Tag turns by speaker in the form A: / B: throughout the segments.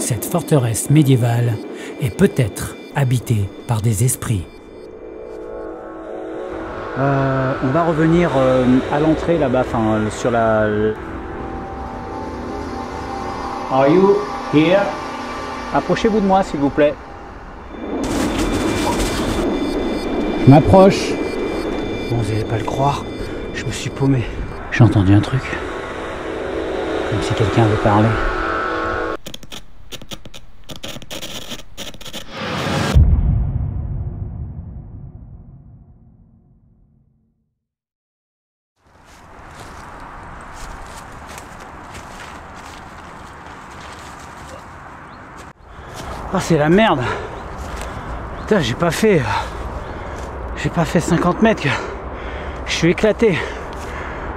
A: cette forteresse médiévale est peut-être habitée par des esprits. On va revenir à l'entrée là-bas, enfin sur la... Are you here? Approchez-vous de moi s'il vous plaît. Je m'approche. Bon, vous n'allez pas le croire, je me suis paumé. J'ai entendu un truc. Comme si quelqu'un avait parlé. Ah, c'est la merde. Putain, j'ai pas fait 50 mètres. Je suis éclaté.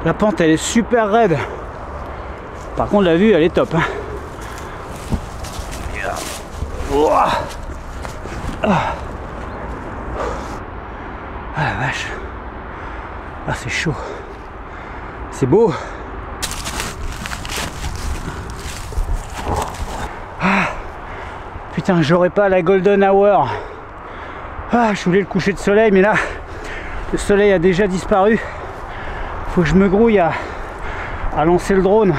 A: La pente, elle est super raide. Par contre, la vue, elle est top. Hein. Oh. Ah. Ah la vache. Ah, c'est chaud. C'est beau. Ah. Putain, j'aurais pas la golden hour. Ah, je voulais le coucher de soleil, mais là, le soleil a déjà disparu. Faut que je me grouille à lancer le drone.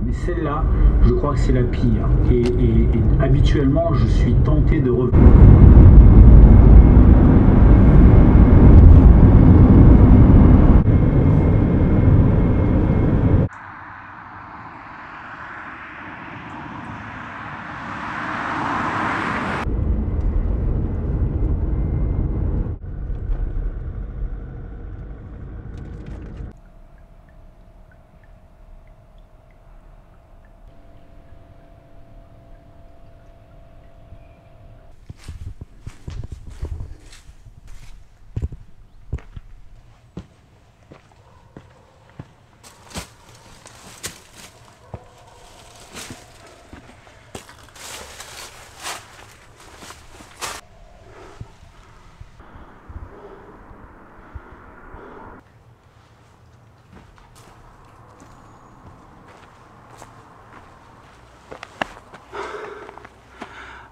A: Mais celle-là, je crois que c'est la pire. Et habituellement, je suis tenté de revenir.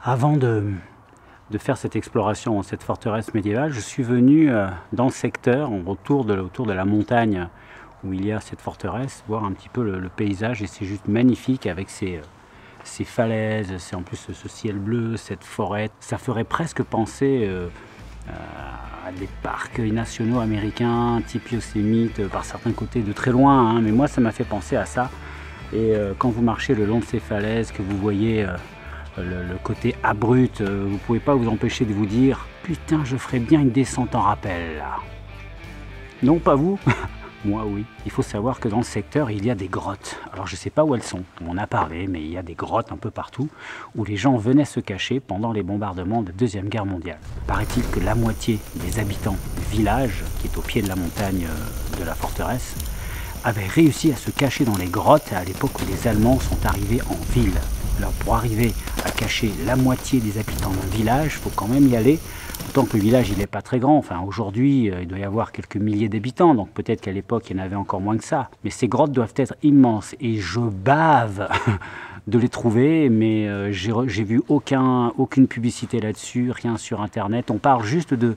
A: Avant de faire cette exploration dans cette forteresse médiévale, je suis venu dans le secteur, autour de la montagne où il y a cette forteresse, voir un petit peu le paysage, et c'est juste magnifique avec ces falaises, c'est en plus ce ciel bleu, cette forêt. Ça ferait presque penser à des parcs nationaux américains, type Yosemite, par certains côtés de très loin, hein, mais moi ça m'a fait penser à ça. Et quand vous marchez le long de ces falaises, que vous voyez le côté abrupt, vous pouvez pas vous empêcher de vous dire putain, je ferais bien une descente en rappel là. Non, pas vous. Moi oui. Il faut savoir que dans le secteur il y a des grottes. Alors je sais pas où elles sont, on en a parlé, mais il y a des grottes un peu partout où les gens venaient se cacher pendant les bombardements de la Deuxième Guerre mondiale. Paraît-il que la moitié des habitants du village, qui est au pied de la montagne de la forteresse, avaient réussi à se cacher dans les grottes à l'époque où les Allemands sont arrivés en ville. Alors pour arriver à cacher la moitié des habitants d'un village, il faut quand même y aller. D'autant que le village il n'est pas très grand, enfin aujourd'hui il doit y avoir quelques milliers d'habitants, donc peut-être qu'à l'époque il y en avait encore moins que ça. Mais ces grottes doivent être immenses, et je bave de les trouver, mais j'ai vu aucune publicité là-dessus, rien sur internet. On parle juste de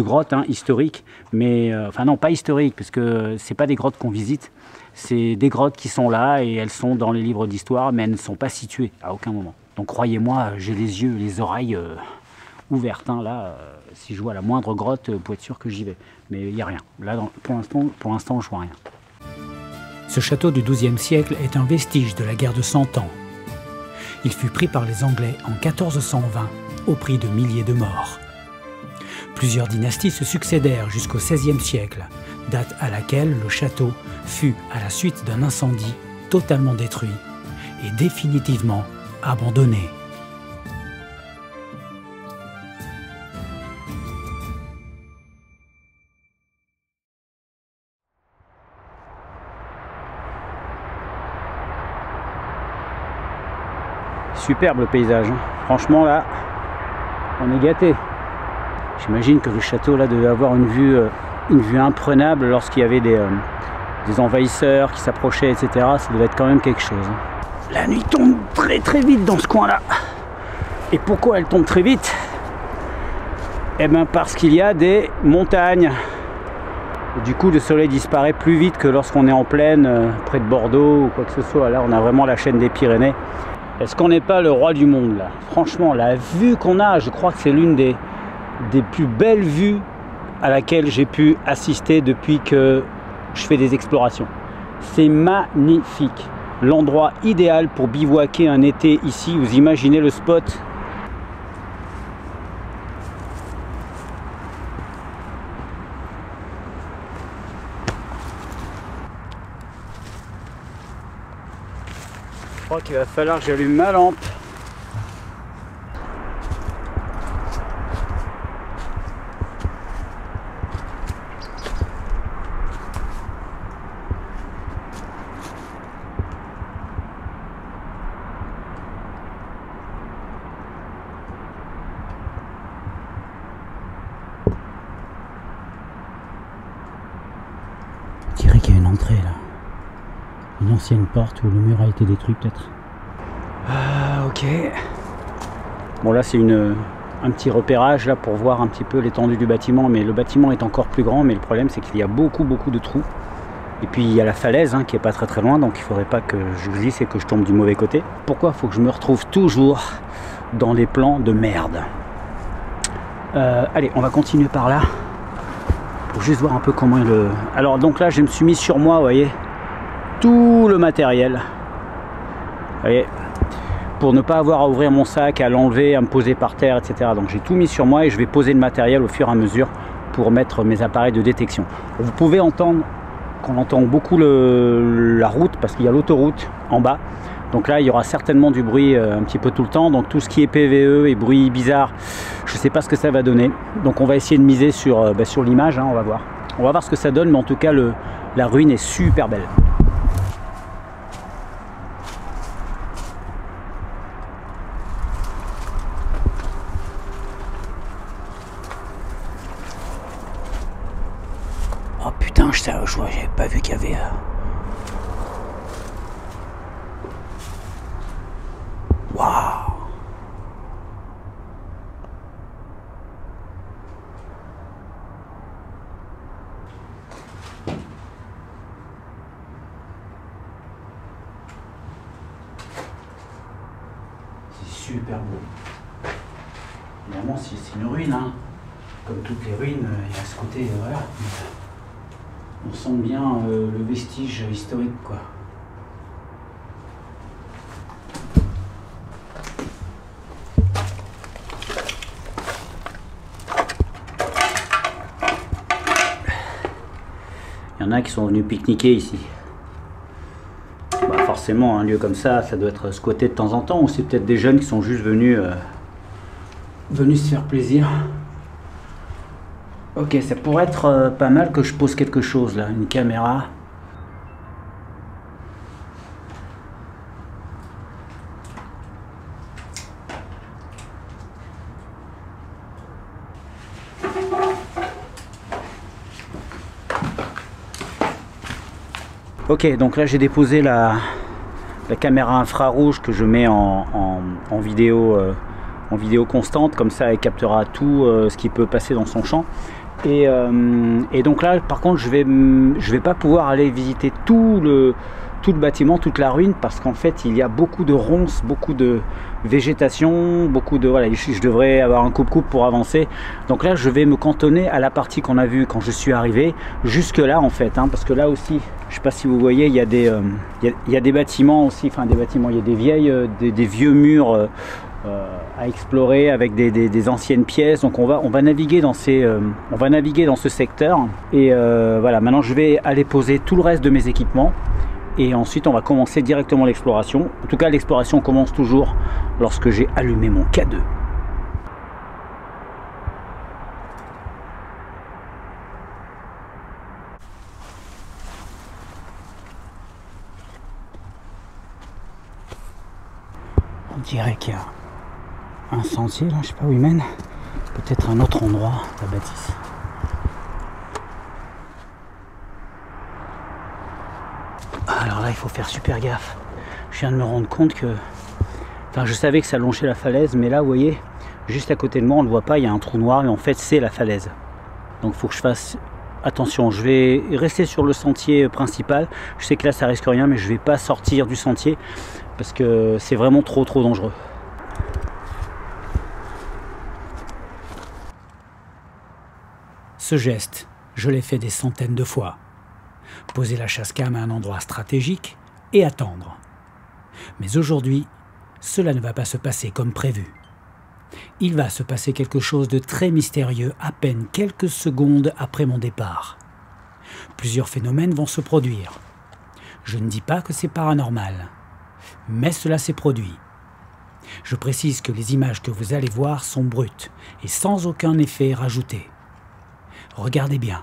A: grottes historiques, mais enfin non, pas historiques, parce que c'est pas des grottes qu'on visite, c'est des grottes qui sont là et elles sont dans les livres d'histoire, mais elles ne sont pas situées à aucun moment. Donc croyez-moi, j'ai les yeux, les oreilles ouvertes, hein, là, si je vois la moindre grotte, vous pouvez être sûr que j'y vais, mais il n'y a rien. Là, pour l'instant, je vois rien.
B: Ce château du XIIe siècle est un vestige de la guerre de 100 ans. Il fut pris par les Anglais en 1420, au prix de milliers de morts. Plusieurs dynasties se succédèrent jusqu'au XVIe siècle, date à laquelle le château fut, à la suite d'un incendie, totalement détruit et définitivement abandonné.
A: Superbe le paysage, hein. Franchement là, on est gâté. J'imagine que le château là devait avoir une vue imprenable lorsqu'il y avait des envahisseurs qui s'approchaient, etc. Ça devait être quand même quelque chose. La nuit tombe très vite dans ce coin-là. Et pourquoi elle tombe très vite? Eh bien parce qu'il y a des montagnes. Et du coup le soleil disparaît plus vite que lorsqu'on est en plaine, près de Bordeaux ou quoi que ce soit. Là on a vraiment la chaîne des Pyrénées. Est-ce qu'on n'est pas le roi du monde là? Franchement, la vue qu'on a, je crois que c'est l'une des plus belles vues à laquelle j'ai pu assister depuis que je fais des explorations. C'est magnifique. L'endroit idéal pour bivouaquer un été ici. Vous imaginez le spot? Je crois qu'il va falloir que j'allume ma lampe.
B: Je dirais qu'il y a une entrée là. Une ancienne porte où le mur a été détruit peut-être.
A: Ah, ok. Bon là c'est un petit repérage là pour voir un petit peu l'étendue du bâtiment, mais le bâtiment est encore plus grand, mais le problème c'est qu'il y a beaucoup de trous. Et puis il y a la falaise qui est pas très loin, donc il faudrait pas que je glisse et que je tombe du mauvais côté. Pourquoi faut que je me retrouve toujours dans les plans de merde? Allez, on va continuer par là pour juste voir un peu comment il... Alors donc là je me suis mis sur moi, vous voyez, tout le matériel, vous voyez, pour ne pas avoir à ouvrir mon sac, à l'enlever, à me poser par terre, etc. Donc j'ai tout mis sur moi et je vais poser le matériel au fur et à mesure pour mettre mes appareils de détection. Vous pouvez entendre qu'on entend beaucoup la route parce qu'il y a l'autoroute en bas. Donc là il y aura certainement du bruit un petit peu tout le temps. Donc tout ce qui est PVE et bruit bizarre, je ne sais pas ce que ça va donner. Donc on va essayer de miser sur l'image, on va voir. On va voir ce que ça donne, mais en tout cas la ruine est super belle. Oh putain, j'avais pas vu qu'il y avait... Waouh! C'est super beau. Évidemment, c'est une ruine, hein. Comme toutes les ruines, il y a ce côté, voilà. On sent bien le vestige historique, quoi. Il y en a qui sont venus pique-niquer ici. Bah forcément, un lieu comme ça doit être squatté de temps en temps, ou c'est peut-être des jeunes qui sont juste venus se faire plaisir. Ok, ça pourrait être pas mal que je pose quelque chose là, une caméra. Ok, donc là j'ai déposé la la caméra infrarouge que je mets en vidéo constante, comme ça elle captera tout ce qui peut passer dans son champ. Et donc là par contre je vais pas pouvoir aller visiter tout le bâtiment, toute la ruine, parce qu'en fait il y a beaucoup de ronces, beaucoup de végétation, beaucoup de voilà, je devrais avoir un coupe-coupe pour avancer. Donc là je vais me cantonner à la partie qu'on a vue quand je suis arrivé, jusque là en fait, hein, parce que là aussi, je sais pas si vous voyez, il y a des bâtiments aussi, enfin des bâtiments, il y a des vieilles, des vieux murs à explorer avec des anciennes pièces. Donc on va naviguer dans ce secteur. Et voilà, maintenant je vais aller poser tout le reste de mes équipements. Et ensuite on va commencer directement l'exploration. En tout cas l'exploration commence toujours lorsque j'ai allumé mon K2. On dirait qu'il y a un sentier là, je sais pas où il mène. Peut-être un autre endroit, la bâtisse. Alors là il faut faire super gaffe. Je viens de me rendre compte que, enfin je savais que ça longeait la falaise, mais là vous voyez, juste à côté de moi on ne le voit pas, il y a un trou noir, mais en fait c'est la falaise. Donc il faut que je fasse attention. Je vais rester sur le sentier principal. Je sais que là ça risque rien, mais je vais pas sortir du sentier parce que c'est vraiment trop dangereux.
B: Ce geste, je l'ai fait des centaines de fois. Poser la chasse-cam à un endroit stratégique et attendre. Mais aujourd'hui, cela ne va pas se passer comme prévu. Il va se passer quelque chose de très mystérieux à peine quelques secondes après mon départ. Plusieurs phénomènes vont se produire. Je ne dis pas que c'est paranormal, mais cela s'est produit. Je précise que les images que vous allez voir sont brutes et sans aucun effet rajouté. Regardez bien.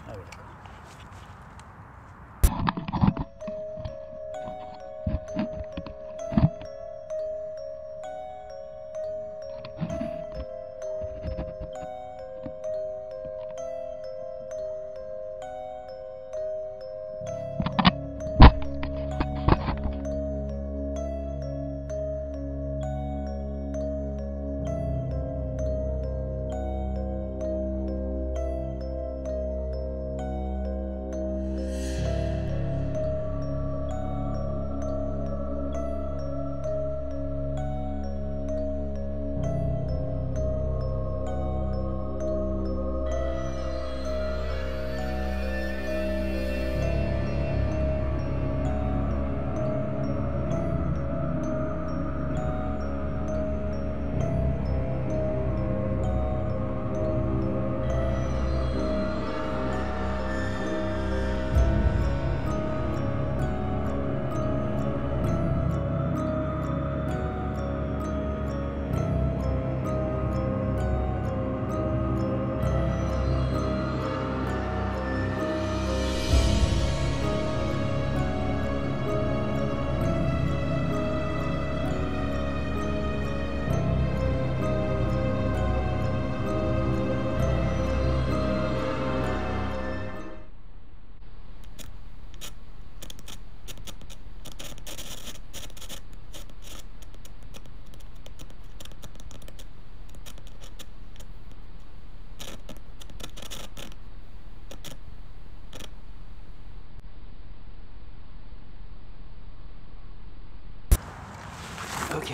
A: Ok.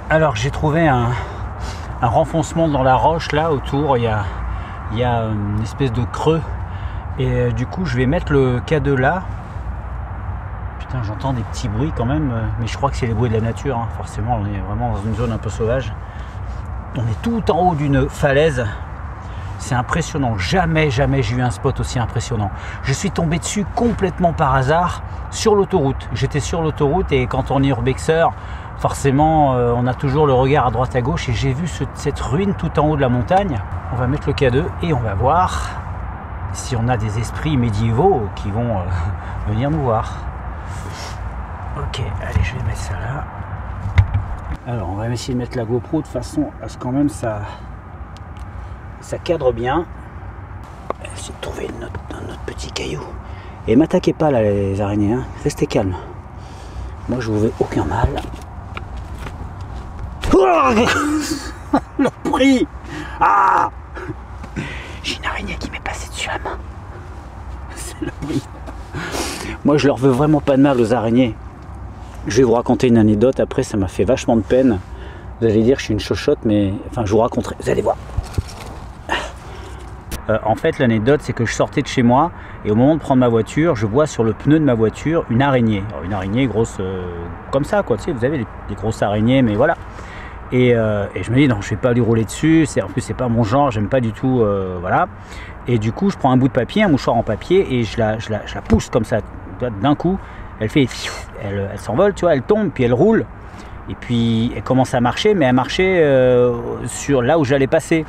A: Alors j'ai trouvé un renfoncement dans la roche là autour, il y a une espèce de creux et du coup je vais mettre le K2 là. Putain, j'entends des petits bruits quand même, mais je crois que c'est les bruits de la nature, hein. Forcément on est vraiment dans une zone un peu sauvage. On est tout en haut d'une falaise. C'est impressionnant, jamais j'ai eu un spot aussi impressionnant. Je suis tombé dessus complètement par hasard sur l'autoroute. J'étais sur l'autoroute et quand on est urbexeur, forcément on a toujours le regard à droite à gauche et j'ai vu cette ruine tout en haut de la montagne. On va mettre le K2 et on va voir si on a des esprits médiévaux qui vont venir nous voir. Ok, allez, je vais mettre ça là. Alors on va essayer de mettre la GoPro de façon à ce quand même ça cadre bien. Essayer de trouver un autre petit caillou Et m'attaquez pas là les araignées, hein. Restez calme. Moi je vous fais aucun mal. Le prix. Ah, j'ai une araignée qui m'est passée dessus la main. C'est le prix. Moi je leur veux vraiment pas de mal aux araignées. Je vais vous raconter une anecdote après, ça m'a fait vachement de peine. Vous allez dire que je suis une chochotte, mais enfin je vous raconterai, vous allez voir. En fait l'anecdote c'est que je sortais de chez moi et au moment de prendre ma voiture, je vois sur le pneu de ma voiture une araignée. Alors, une araignée grosse comme ça quoi, tu sais, vous avez des grosses araignées, mais voilà. Et je me dis non, je vais pas lui rouler dessus, en plus c'est pas mon genre, j'aime pas du tout, voilà. Et du coup je prends un bout de papier, un mouchoir en papier et je la pousse comme ça, d'un coup elle fait, elle s'envole, tu vois, elle tombe puis elle roule et puis elle commence à marcher, mais elle marchait sur là où j'allais passer.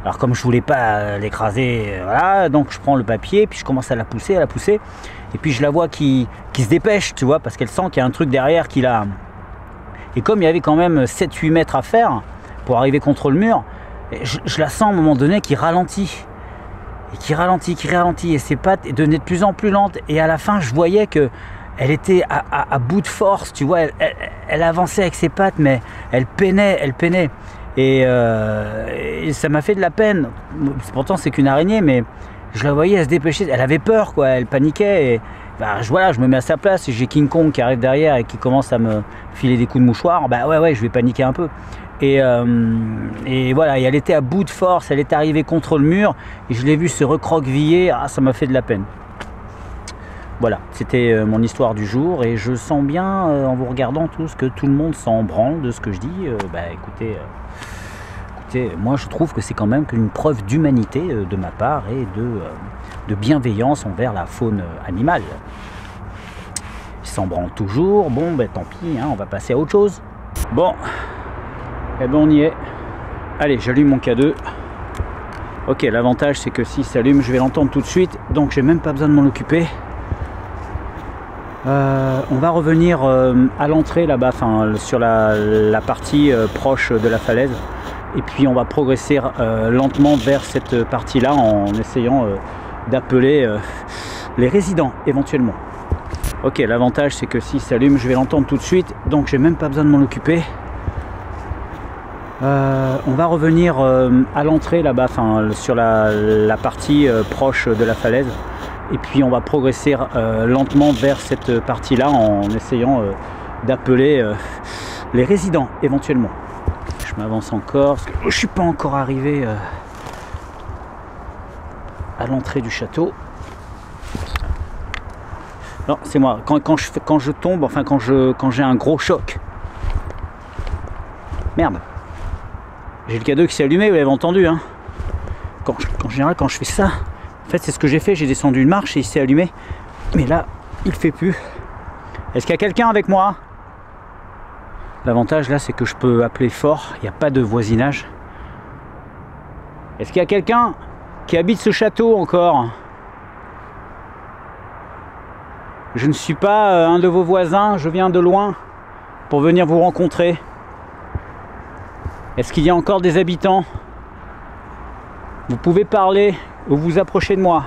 A: Alors comme je voulais pas l'écraser, voilà, donc je prends le papier puis je commence à la pousser et puis je la vois qui se dépêche, tu vois, parce qu'elle sent qu'il y a un truc derrière qui la... Et comme il y avait quand même 7-8 mètres à faire pour arriver contre le mur, je la sens à un moment donné qui ralentit. Et qui ralentit. Et ses pattes devenaient de plus en plus lentes. Et à la fin, je voyais que elle était à bout de force. Tu vois, elle avançait avec ses pattes, mais elle peinait. Et ça m'a fait de la peine. Pourtant, c'est qu'une araignée, mais je la voyais, elle se dépêchait. Elle avait peur, quoi. Elle paniquait. Et bah, voilà, je me mets à sa place et j'ai King Kong qui arrive derrière et qui commence à me filer des coups de mouchoir. Bah ouais, je vais paniquer un peu. Et voilà, et elle était à bout de force, elle est arrivée contre le mur et je l'ai vu se recroqueviller. Ah, ça m'a fait de la peine. Voilà, c'était mon histoire du jour et je sens bien en vous regardant tous que tout le monde s'en branle de ce que je dis. Bah écoutez, moi je trouve que c'est quand même une preuve d'humanité de ma part et de bienveillance envers la faune animale. Ils s'en branlent toujours, bon ben tant pis, hein, on va passer à autre chose. Bon, et ben on y est. Allez, j'allume mon K2. Ok, l'avantage c'est que s'il s'allume, je vais l'entendre tout de suite, donc j'ai même pas besoin de m'en occuper. On va revenir à l'entrée là-bas, sur la partie proche de la falaise. Et puis on va progresser lentement vers cette partie-là en essayant d'appeler les résidents éventuellement. Ok, l'avantage c'est que s'il s'allume, je vais l'entendre tout de suite, donc j'ai même pas besoin de m'en occuper. On va revenir à l'entrée là-bas, sur la partie proche de la falaise. Et puis on va progresser lentement vers cette partie-là en essayant d'appeler les résidents éventuellement. Je m'avance encore, parce que je ne suis pas encore arrivé à l'entrée du château. Non, c'est moi. Quand je tombe, enfin quand j'ai un gros choc. Merde. J'ai le K2 qui s'est allumé, vous l'avez entendu. Hein. En général, quand je fais ça, en fait, c'est ce que j'ai fait. J'ai descendu une marche et il s'est allumé. Mais là, il ne fait plus. Est-ce qu'il y a quelqu'un avec moi? L'avantage là, c'est que je peux appeler fort. Il n'y a pas de voisinage. Est-ce qu'il y a quelqu'un qui habite ce château encore? Je ne suis pas un de vos voisins. Je viens de loin pour venir vous rencontrer. Est-ce qu'il y a encore des habitants? Vous pouvez parler ou vous approcher de moi.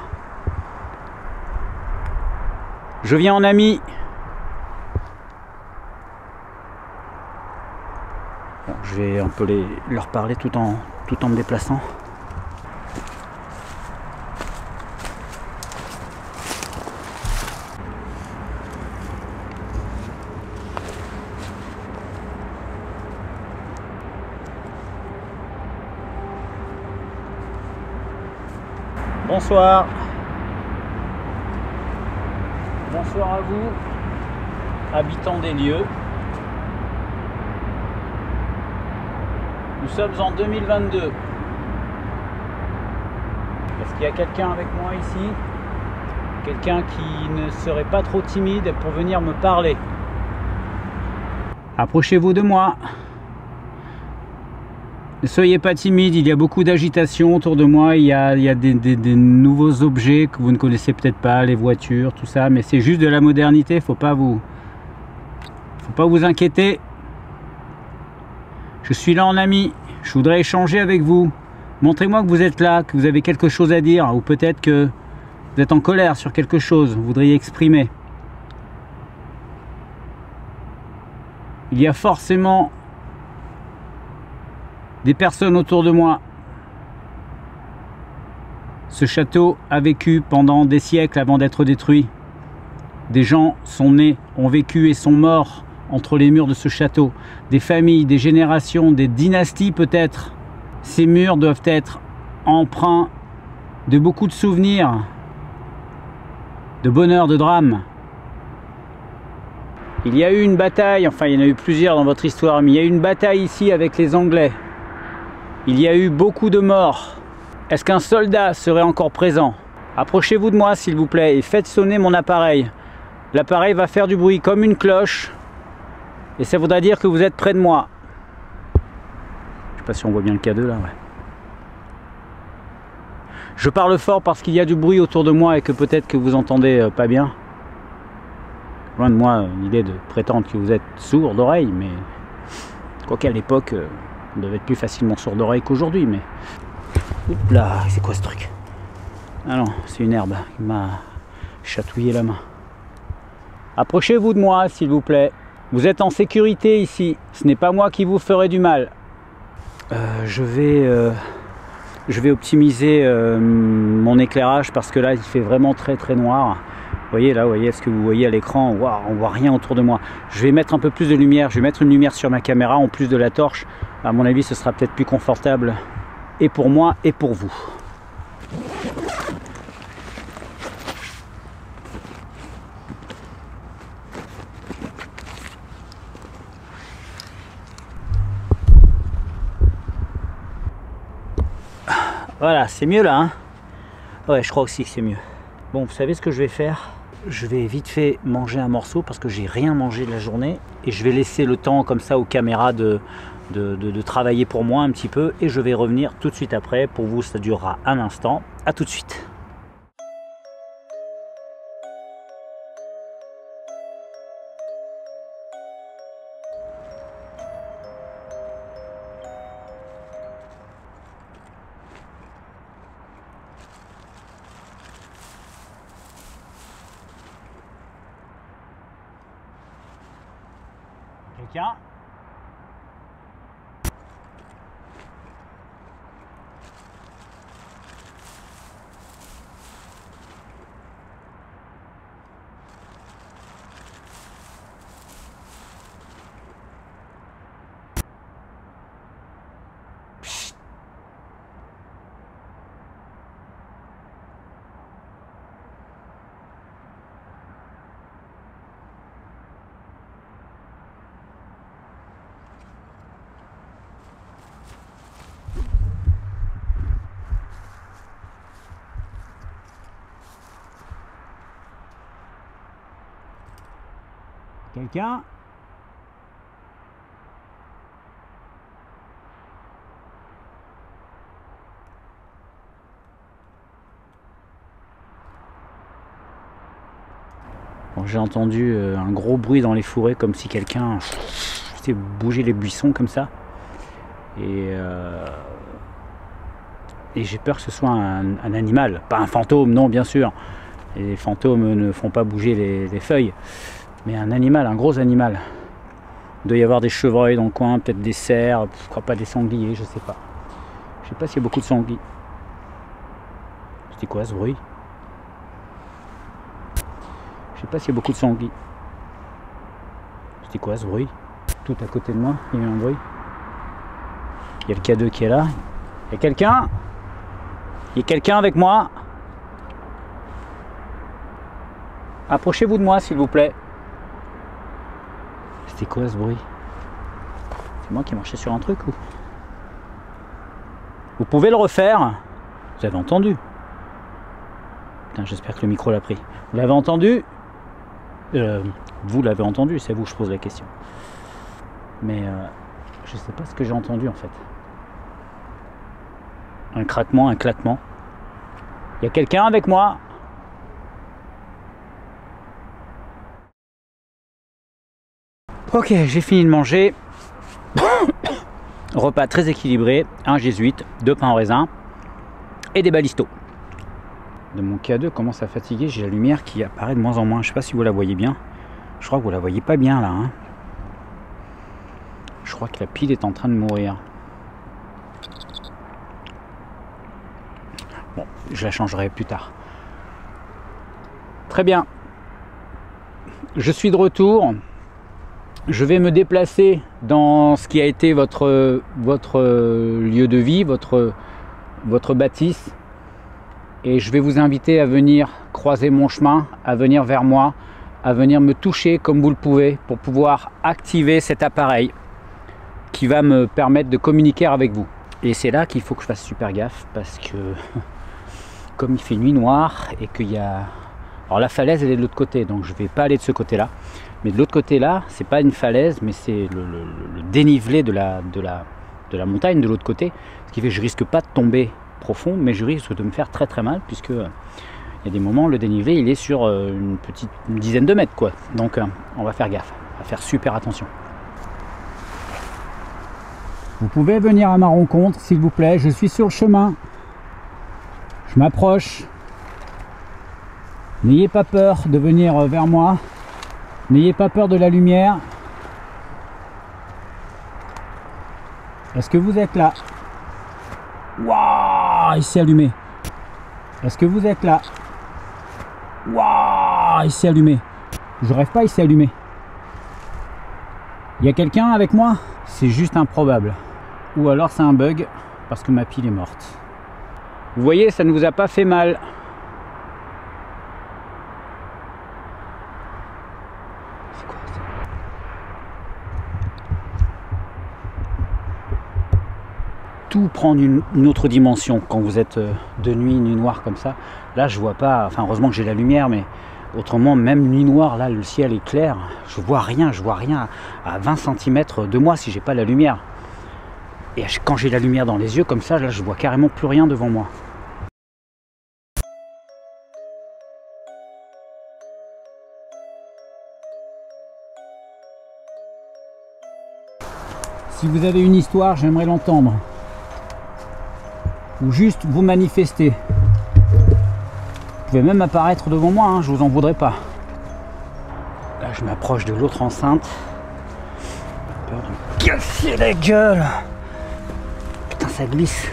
A: Je viens en ami. Bon, je vais un peu leur parler tout en me déplaçant. Bonsoir. Bonsoir à vous, habitants des lieux. Nous sommes en 2022. Est-ce qu'il y a quelqu'un avec moi ici? Quelqu'un qui ne serait pas trop timide pour venir me parler? Approchez-vous de moi. Ne soyez pas timide, il y a beaucoup d'agitation autour de moi, il y a des nouveaux objets que vous ne connaissez peut-être pas, les voitures, tout ça, mais c'est juste de la modernité, faut pas vous inquiéter. Je suis là en ami, je voudrais échanger avec vous. Montrez-moi que vous êtes là, que vous avez quelque chose à dire, ou peut-être que Vous êtes en colère sur quelque chose, vous voudriez exprimer. Il y a forcément des personnes autour de moi. Ce château a vécu pendant des siècles avant d'être détruit. Des gens sont nés, ont vécu et sont morts entre les murs de ce château. Des familles, des générations, des dynasties peut-être. Ces murs doivent être empreints de beaucoup de souvenirs, de bonheur, de drame. Il y a eu une bataille, enfin il y en a eu plusieurs dans votre histoire, mais il y a eu une bataille ici avec les Anglais. Il y a eu beaucoup de morts. Est-ce qu'un soldat serait encore présent? Approchez-vous de moi s'il vous plaît et faites sonner mon appareil. L'appareil va faire du bruit comme une cloche et ça voudra dire que vous êtes près de moi. Je sais pas si on voit bien le K2 là, ouais. Je parle fort parce qu'il y a du bruit autour de moi et que peut-être que vous entendez pas bien. Loin de moi l'idée de prétendre que vous êtes sourd d'oreille, mais quoiqu'à l'époque on devait être plus facilement sourd d'oreille qu'aujourd'hui. Mais oups là, c'est quoi ce truc? Ah non, c'est une herbe qui m'a chatouillé la main. Approchez-vous de moi s'il vous plaît. Vous êtes en sécurité ici. Ce n'est pas moi qui vous ferai du mal. Je vais optimiser mon éclairage parce que là il fait vraiment très noir. Vous voyez là, vous voyez ce que vous voyez à l'écran, wow, on voit rien autour de moi. Je vais mettre un peu plus de lumière, je vais mettre une lumière sur ma caméra en plus de la torche. À mon avis ce sera peut-être plus confortable et pour moi et pour vous. Voilà, c'est mieux là, hein? Ouais, je crois aussi que c'est mieux. Bon, vous savez ce que je vais faire? Je vais vite fait manger un morceau parce que j'ai rien mangé de la journée et je vais laisser le temps comme ça aux caméras de travailler pour moi un petit peu et je vais revenir tout de suite après. Pour vous, ça durera un instant. À tout de suite. Quelqu'un? Quelqu'un? Bon, j'ai entendu un gros bruit dans les fourrés comme si quelqu'un faisait bouger les buissons comme ça. Et j'ai peur que ce soit un animal, pas un fantôme, non bien sûr. Les fantômes ne font pas bouger les feuilles. Mais un animal, un gros animal. Il doit y avoir des chevreuils dans le coin, peut-être des cerfs, pourquoi pas des sangliers, je sais pas. Je sais pas s'il y a beaucoup de sangliers. C'était quoi ce bruit? Je sais pas s'il y a beaucoup de sangliers. C'était quoi ce bruit? Tout à côté de moi, il y a eu un bruit. Il y a le K2 qui est là. Il y a quelqu'un? Il y a quelqu'un avec moi? Approchez-vous de moi s'il vous plaît. C'était quoi ce bruit? C'est moi qui marchais sur un truc ou? Vous pouvez le refaire? Vous avez entendu? Putain, j'espère que le micro l'a pris. Vous l'avez entendu? Vous l'avez entendu, c'est vous que je pose la question. Mais je sais pas ce que j'ai entendu en fait. Un craquement, un claquement. Il y a quelqu'un avec moi? Ok, j'ai fini de manger. Repas très équilibré, un jésuite, 2 pains au raisin et des balistos. mon K2 commence à fatiguer. J'ai la lumière qui apparaît de moins en moins. Je sais pas si vous la voyez bien. Je crois que vous la voyez pas bien là. Hein. Je crois que la pile est en train de mourir. Bon, je la changerai plus tard. Très bien. Je suis de retour. Je vais me déplacer dans ce qui a été votre lieu de vie, votre bâtisse. Et je vais vous inviter à venir croiser mon chemin, à venir vers moi, à venir me toucher comme vous le pouvez pour pouvoir activer cet appareil qui va me permettre de communiquer avec vous. Et c'est là qu'il faut que je fasse super gaffe parce que comme il fait nuit noire et qu'il y a... Alors la falaise elle est de l'autre côté, donc je ne vais pas aller de ce côté-là. Mais de l'autre côté là, c'est pas une falaise, mais c'est le dénivelé de la montagne de l'autre côté. Ce qui fait que je risque pas de tomber profond, mais je risque de me faire très très mal, puisque il y a des moments le dénivelé il est sur une dizaine de mètres quoi. Donc on va faire gaffe, on va faire super attention. Vous pouvez venir à ma rencontre s'il vous plaît, je suis sur le chemin. Je m'approche. N'ayez pas peur de venir vers moi. N'ayez pas peur de la lumière. Est-ce que vous êtes là? Waouh, il s'est allumé. Est-ce que vous êtes là? Waouh, il s'est allumé. Je rêve pas, il s'est allumé. Il y a quelqu'un avec moi? C'est juste improbable. Ou alors c'est un bug parce que ma pile est morte. Vous voyez, ça ne vous a pas fait mal. Tout prend une autre dimension quand vous êtes de nuit noire comme ça. Là je vois pas, enfin heureusement que j'ai la lumière, mais autrement même nuit noire, là le ciel est clair, je vois rien à 20 cm de moi si j'ai pas la lumière. Et quand j'ai la lumière dans les yeux comme ça, là je vois carrément plus rien devant moi. Si vous avez une histoire, j'aimerais l'entendre. Ou juste vous manifester. Vous pouvez même apparaître devant moi, hein, je vous en voudrais pas. Là je m'approche de l'autre enceinte. J'ai peur de me casser la gueule. Putain ça glisse.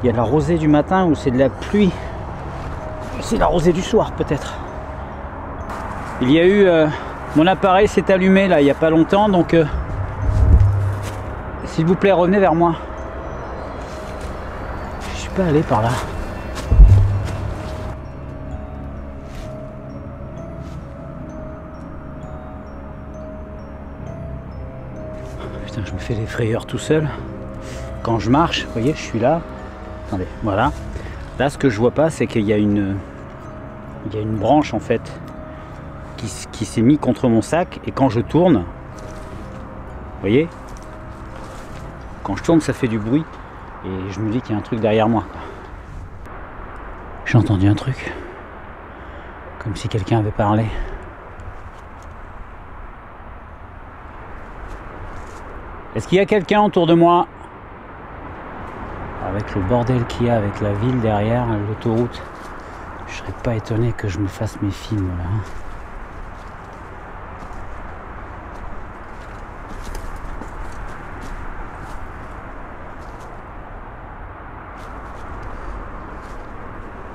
A: Il y a de la rosée du matin ou c'est de la pluie. C'est la rosée du soir peut-être. Il y a eu... mon appareil s'est allumé là il n'y a pas longtemps donc... s'il vous plaît revenez vers moi. Pas aller par là. Putain, je me fais des frayeurs tout seul. Quand je marche, vous voyez, je suis là. Attendez, voilà. Là, ce que je vois pas, c'est qu'il y a une branche en fait qui s'est mise contre mon sac. Et quand je tourne, vous voyez, quand je tourne, ça fait du bruit. Et je me dis qu'il y a un truc derrière moi. J'ai entendu un truc. Comme si quelqu'un avait parlé. Est-ce qu'il y a quelqu'un autour de moi? Avec le bordel qu'il y a avec la ville derrière, l'autoroute, je serais pas étonné que je me fasse mes films là.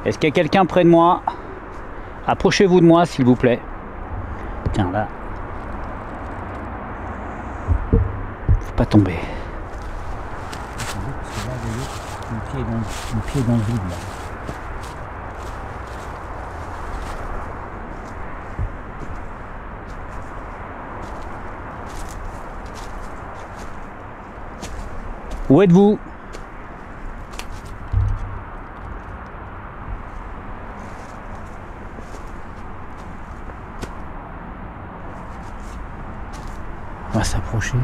A: Est-ce qu'il y a quelqu'un près de moi? Approchez-vous de moi s'il vous plaît. Tiens là. Faut pas tomber. Mon pied est dans le vide là. Où êtes-vous? On va s'approcher.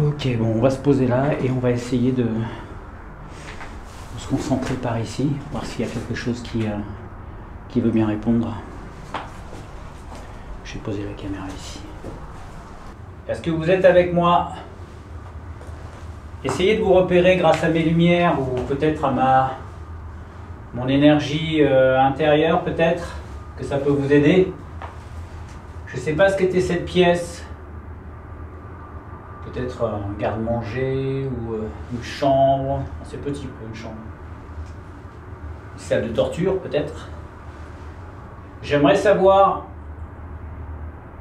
A: Ok, bon, on va se poser là et on va essayer de se concentrer par ici, voir s'il y a quelque chose qui veut bien répondre. vais poser la caméra ici. Est-ce que vous êtes avec moi? Essayez de vous repérer grâce à mes lumières ou peut-être à mon énergie intérieure, peut-être que ça peut vous aider. Je ne sais pas ce qu'était cette pièce. Peut-être un garde-manger ou une chambre. C'est petit, une chambre. Une salle de torture, peut-être. J'aimerais savoir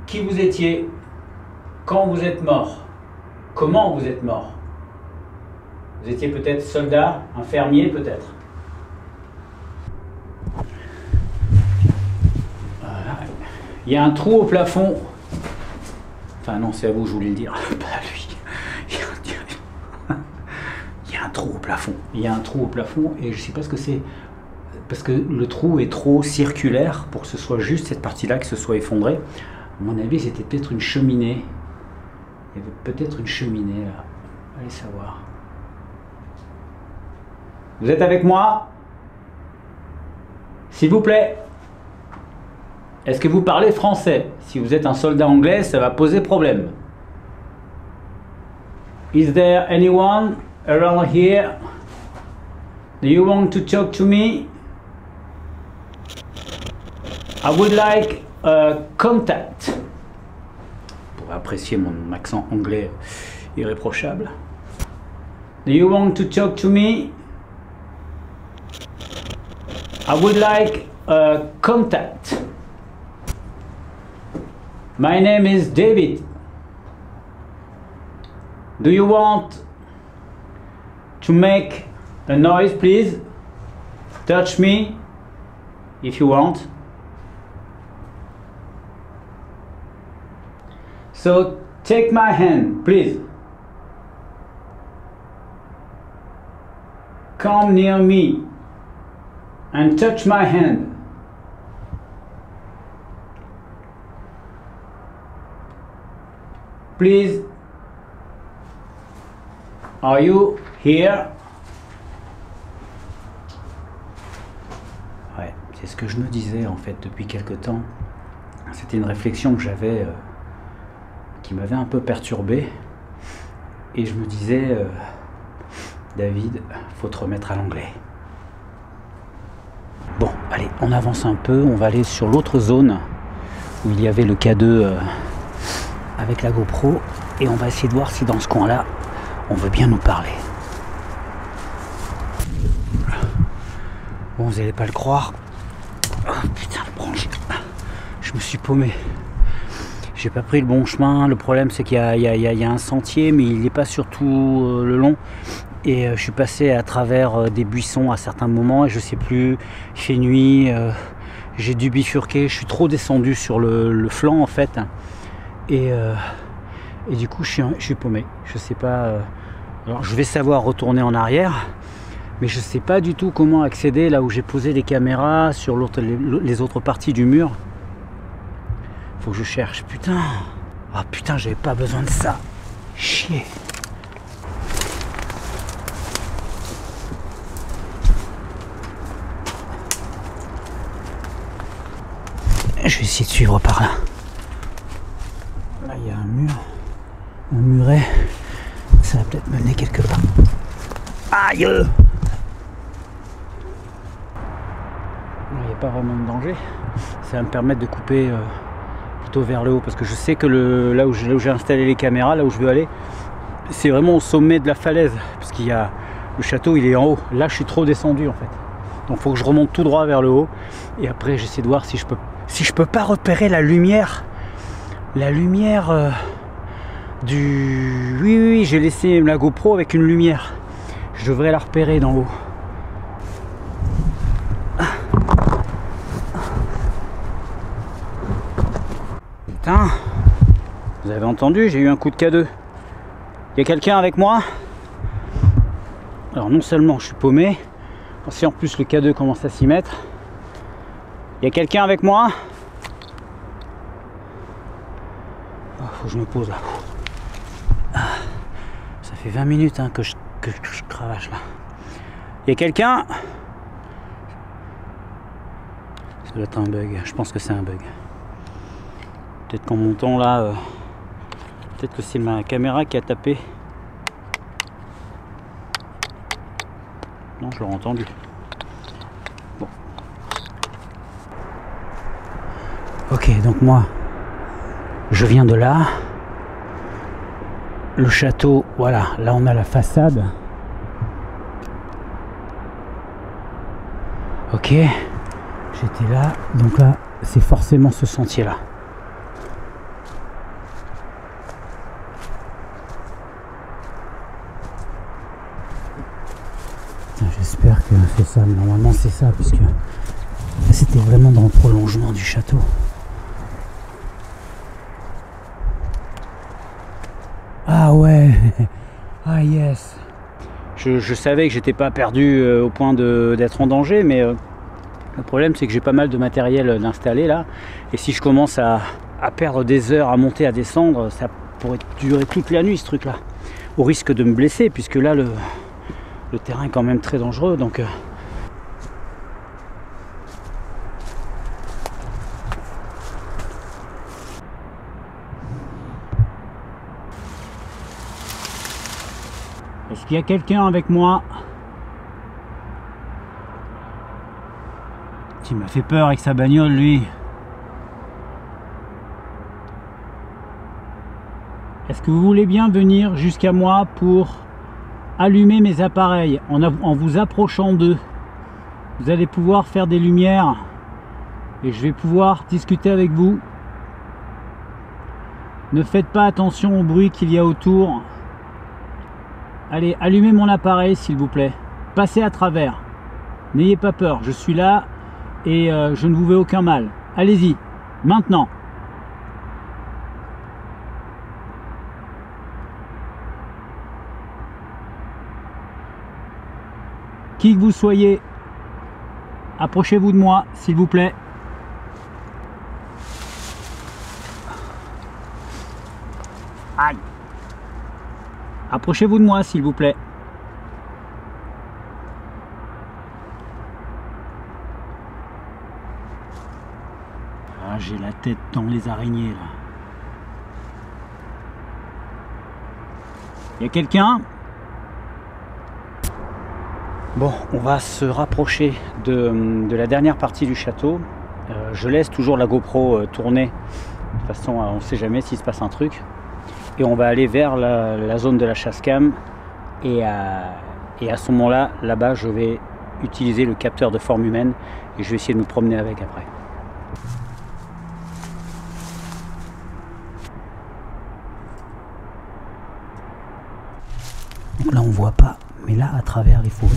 A: qui vous étiez, quand vous êtes mort, comment vous êtes mort. Vous étiez peut-être soldat, infirmier, peut-être. Voilà. Il y a un trou au plafond. Enfin non, c'est à vous, je voulais le dire. Pas à lui. Il y a un trou au plafond. Il y a un trou au plafond et je ne sais pas ce que c'est. Parce que le trou est trop circulaire pour que ce soit juste cette partie-là qui se soit effondrée. À mon avis, c'était peut-être une cheminée. Il y avait peut-être une cheminée là. Allez savoir. Vous êtes avec moi? S'il vous plaît. Est-ce que vous parlez français? Si vous êtes un soldat anglais, ça va poser problème. Is there anyone around here? Do you want to talk to me? I would like contact. Pour apprécier mon accent anglais irréprochable. Do you want to talk to me? I would like contact. My name is David. Do you want to make a noise, please? Touch me if you want. So take my hand, please. Come near me and touch my hand. Please. Are you here? Ouais, c'est ce que je me disais en fait depuis quelque temps. C'était une réflexion que j'avais qui m'avait un peu perturbé. Et je me disais, David, faut te remettre à l'anglais. Bon, allez, on avance un peu. On va aller sur l'autre zone où il y avait le K2 avec la GoPro. Et on va essayer de voir si dans ce coin-là, on veut bien nous parler. Bon, vous n'allez pas le croire. Oh, putain, le branche. Je me suis paumé. J'ai pas pris le bon chemin. Le problème, c'est qu'il y a un sentier, mais il n'est pas sur tout le long. Et je suis passé à travers des buissons à certains moments. Et je sais plus, il fait nuit. J'ai dû bifurquer. Je suis trop descendu sur le flanc, en fait. Et du coup, je suis paumé. Je sais pas. Alors, je vais savoir retourner en arrière. Mais je sais pas du tout comment accéder là où j'ai posé les caméras sur les autres parties du mur. Faut que je cherche, putain. Ah putain, j'avais pas besoin de ça. Chier. Je vais essayer de suivre par là. Là, il y a un mur. Un muret. Ça va peut-être mener quelque part. Aïe! Il n'y a pas vraiment de danger. Ça va me permettre de couper plutôt vers le haut. Parce que je sais que là où j'ai installé les caméras, là où je veux aller, c'est vraiment au sommet de la falaise. Parce qu'il y a le château, il est en haut. Là, je suis trop descendu en fait. Donc il faut que je remonte tout droit vers le haut. Et après, j'essaie de voir si je peux pas repérer la lumière. La lumière du... Oui, j'ai laissé la GoPro avec une lumière. Je devrais la repérer d'en haut. Putain, vous avez entendu, j'ai eu un coup de K2. Il y a quelqu'un avec moi? Alors non seulement je suis paumé, si en plus le K2 commence à s'y mettre. Il y a quelqu'un avec moi? Oh, faut que je me pose là. Ça fait 20 minutes hein, que je cravache là. Il y a quelqu'un? Ça doit être un bug, je pense que c'est un bug. Peut-être qu'en montant là, peut-être que c'est ma caméra qui a tapé. Non, je l'aurais entendu. Bon. Ok, donc moi, je viens de là. Le château, voilà, là on a la façade. Ok, j'étais là, donc là, c'est forcément ce sentier-là. J'espère que c'est ça, mais normalement c'est ça, puisque c'était vraiment dans le prolongement du château. Ah ouais, ah yes. Je savais que j'étais pas perdu au point d'être en danger, mais le problème c'est que j'ai pas mal de matériel d'installer là, et si je commence à perdre des heures à monter, à descendre, ça pourrait durer toute la nuit ce truc là, au risque de me blesser, puisque là le terrain est quand même très dangereux, donc est-ce qu'il y a quelqu'un avec moi? Il m'a fait peur avec sa bagnole, lui. Est-ce que vous voulez bien venir jusqu'à moi pour allumer mes appareils en vous approchant d'eux? Vous allez pouvoir faire des lumières et je vais pouvoir discuter avec vous. Ne faites pas attention au bruit qu'il y a autour. Allez, allumez mon appareil s'il vous plaît. Passez à travers. N'ayez pas peur, je suis là et je ne vous veux aucun mal. Allez-y, maintenant. Qui que vous soyez, approchez-vous de moi s'il vous plaît. Aïe. Approchez-vous de moi s'il vous plaît. Ah, j'ai la tête dans les araignées là. Il y a quelqu'un? Bon, on va se rapprocher de la dernière partie du château. Je laisse toujours la GoPro tourner. De toute façon, on ne sait jamais s'il se passe un truc. Et on va aller vers la zone de la chasse cam. Et à ce moment-là, là-bas, je vais utiliser le capteur de forme humaine. Et je vais essayer de me promener avec après. Donc là, on voit pas. Mais là, à travers les forêts,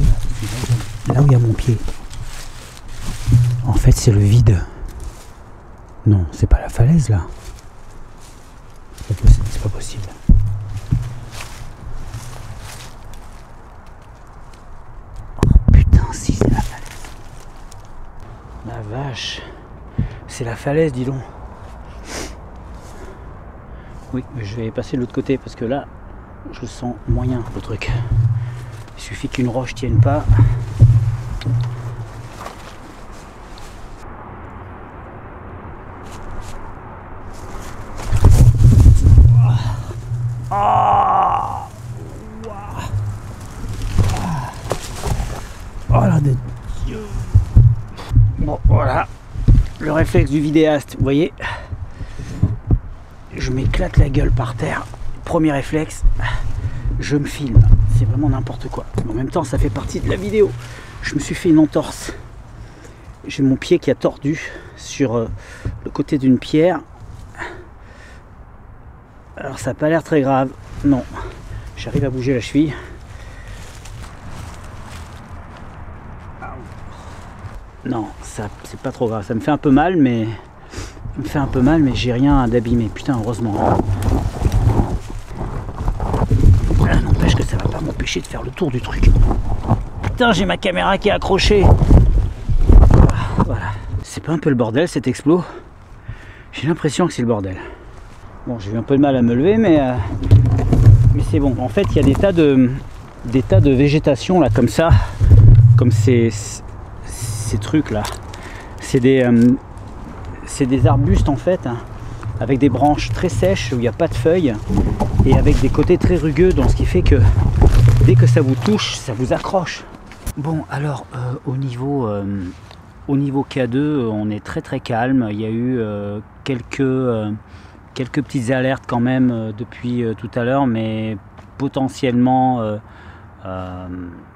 A: là où il y a mon pied, en fait, c'est le vide. Non, c'est pas la falaise, là. C'est pas possible. Oh putain, si, c'est la falaise. La vache. C'est la falaise, dis donc. Oui, mais je vais passer de l'autre côté, parce que là, je sens moyen, le truc. Il suffit qu'une roche tienne pas. Oh là de Dieu. Bon voilà, le réflexe du vidéaste, vous voyez, je m'éclate la gueule par terre. Premier réflexe, je me filme. C'est vraiment n'importe quoi. Mais en même temps, ça fait partie de la vidéo. Je me suis fait une entorse. J'ai mon pied qui a tordu sur le côté d'une pierre. Alors ça n'a pas l'air très grave. Non. J'arrive à bouger la cheville. Non, ça c'est pas trop grave. Ça me fait un peu mal, mais j'ai rien d'abîmé. Putain, heureusement. N'empêche que ça va pas m'empêcher de faire le tour du truc. Putain, j'ai ma caméra qui est accrochée. Voilà. C'est pas un peu le bordel cet explo? J'ai l'impression que c'est le bordel. Bon, j'ai eu un peu de mal à me lever, mais c'est bon. En fait, il y a des tas de végétation là, comme ça, comme ces trucs là. C'est des arbustes en fait, hein, avec des branches très sèches où il n'y a pas de feuilles et avec des côtés très rugueux, donc ce qui fait que dès que ça vous touche, ça vous accroche. Bon, alors au niveau K2, on est très calme. Il y a eu quelques petites alertes quand même depuis tout à l'heure, mais potentiellement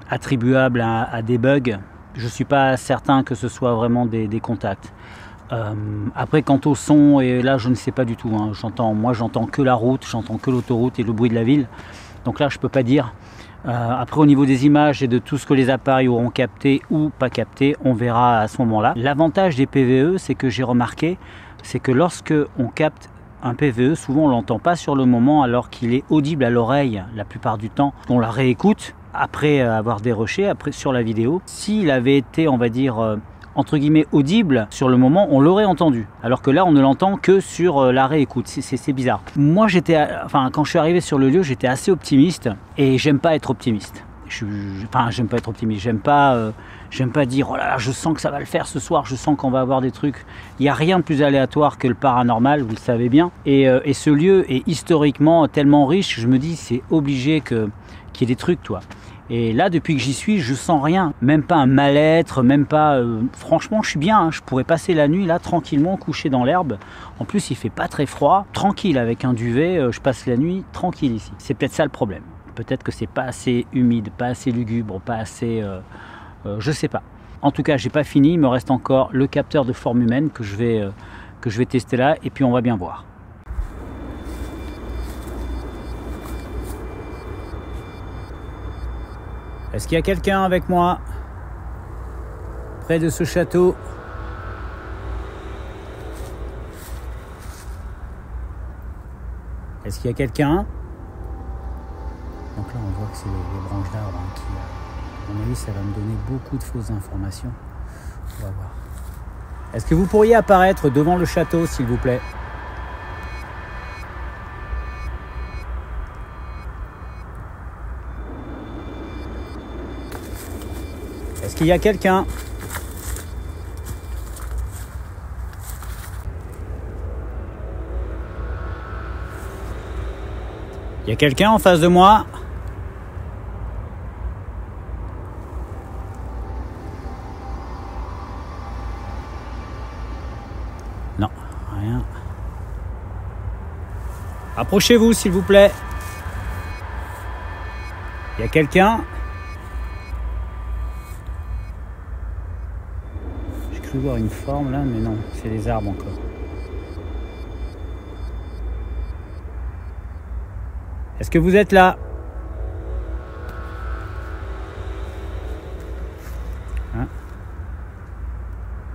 A: attribuables à des bugs. Je ne suis pas certain que ce soit vraiment des contacts. Après, quant au son, et là je ne sais pas du tout, hein. Moi j'entends que la route, j'entends que l'autoroute et le bruit de la ville, donc là je peux pas dire. Après, au niveau des images et de tout ce que les appareils auront capté ou pas capté, on verra à ce moment-là. L'avantage des PVE, c'est que j'ai remarqué, c'est que lorsque on capte un PVE, souvent on l'entend pas sur le moment alors qu'il est audible à l'oreille la plupart du temps. On la réécoute après avoir déroché, après sur la vidéo. S'il avait été, on va dire, entre guillemets audible sur le moment, on l'aurait entendu, alors que là on ne l'entend que sur la réécoute. C'est bizarre. Moi quand je suis arrivé sur le lieu, j'étais assez optimiste et j'aime pas être optimiste. J'aime pas être optimiste, j'aime pas dire oh là là, je sens que ça va le faire ce soir, je sens qu'on va avoir des trucs. Il n'y a rien de plus aléatoire que le paranormal, vous le savez bien, et ce lieu est historiquement tellement riche, je me dis c'est obligé qu'il y ait des trucs, toi. Et là, depuis que j'y suis, je sens rien, même pas un mal-être, même pas... franchement, je suis bien, hein. Je pourrais passer la nuit là, tranquillement, couché dans l'herbe. En plus, il fait pas très froid, tranquille, avec un duvet, je passe la nuit tranquille ici. C'est peut-être ça le problème. Peut-être que c'est pas assez humide, pas assez lugubre, pas assez... je sais pas. En tout cas, j'ai pas fini, il me reste encore le capteur de forme humaine que je vais tester là, et puis on va bien voir. Est-ce qu'il y a quelqu'un avec moi près de ce château? Est-ce qu'il y a quelqu'un? Donc là on voit que c'est les branches d'arbres qui, à mon avis, ça va me donner beaucoup de fausses informations. On va voir. Est-ce que vous pourriez apparaître devant le château, s'il vous plaît? Est-ce qu'il y a quelqu'un? Il y a quelqu'un en face de moi? Non, rien. Approchez-vous, s'il vous plaît. Il y a quelqu'un? J'ai cru voir une forme là, mais non, c'est les arbres encore. Est-ce que vous êtes là? Hein?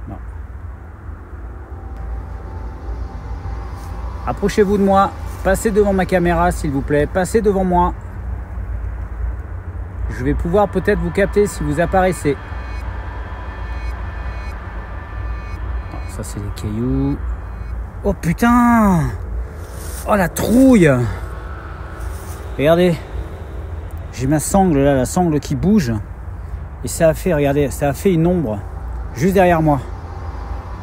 A: Non. Approchez-vous de moi. Passez devant ma caméra, s'il vous plaît. Passez devant moi. Je vais pouvoir peut-être vous capter si vous apparaissez. Non, ça, c'est les cailloux. Oh putain! Oh la trouille! Regardez, j'ai ma sangle là, la sangle qui bouge. Et ça a fait, regardez, ça a fait une ombre juste derrière moi.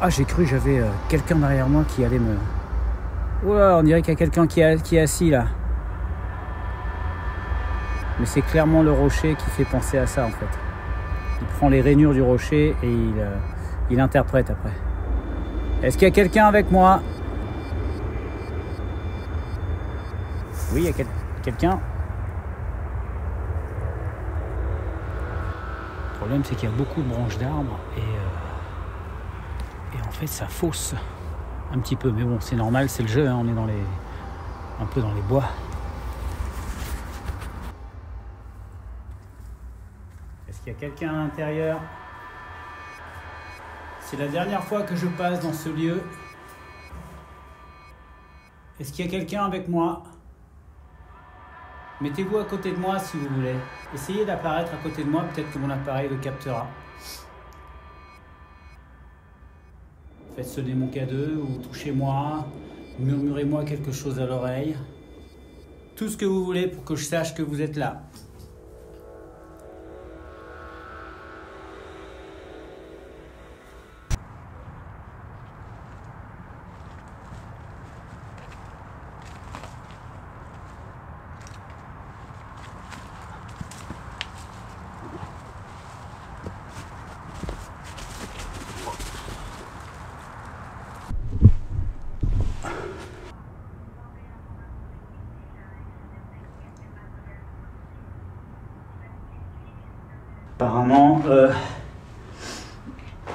A: Ah, j'ai cru que j'avais quelqu'un derrière moi qui allait me... Ouah, on dirait qu'il y a quelqu'un qui est assis là. Mais c'est clairement le rocher qui fait penser à ça en fait. Il prend les rainures du rocher et il interprète après. Est-ce qu'il y a quelqu'un avec moi? Oui, il y a quelqu'un. Le problème c'est qu'il y a beaucoup de branches d'arbres et en fait ça fausse un petit peu, mais bon c'est normal, c'est le jeu, hein, on est un peu dans les bois. Est-ce qu'il y a quelqu'un à l'intérieur? C'est la dernière fois que je passe dans ce lieu. Est-ce qu'il y a quelqu'un avec moi? Mettez-vous à côté de moi si vous voulez. Essayez d'apparaître à côté de moi, peut-être que mon appareil le captera. Faites sonner mon K2 ou touchez-moi, murmurez-moi quelque chose à l'oreille. Tout ce que vous voulez pour que je sache que vous êtes là. Apparemment,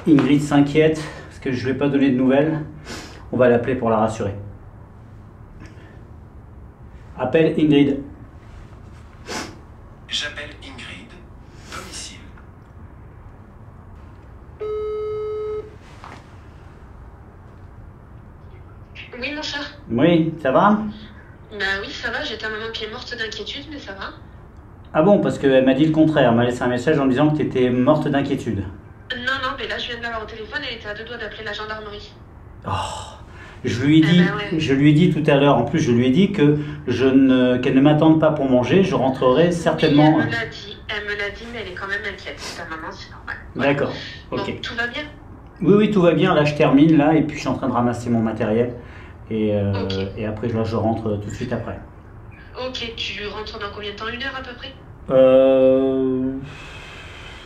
A: Ingrid s'inquiète parce que je ne lui ai pas donné de nouvelles. On va l'appeler pour la rassurer. Appelle Ingrid.
C: J'appelle Ingrid. Domicile.
D: Oui, mon cher.
A: Oui, ça va?
D: Bah oui, ça va, j'ai ta maman qui est morte d'inquiétude, mais ça va.
A: Ah bon, parce qu'elle m'a dit le contraire. Elle m'a laissé un message en me disant que tu étais morte d'inquiétude.
D: Non, non, mais là, je viens de l'avoir au téléphone, elle était à deux doigts d'appeler la gendarmerie.
A: Oh, je lui ai dit,
D: ouais.
A: je lui ai dit tout à l'heure, en plus je lui ai dit que qu'elle ne m'attende pas pour manger, je rentrerai certainement.
D: Oui, elle me l'a dit, mais elle est quand même inquiète. Ta maman, c'est normal.
A: D'accord, ok.
D: Bon, tout va bien?
A: Oui, oui, tout va bien, là je termine, là, et puis je suis en train de ramasser mon matériel, et,
D: Ok.
A: et après là je rentre tout de suite après.
D: Ok, tu rentres dans combien de temps? 1 heure à peu près?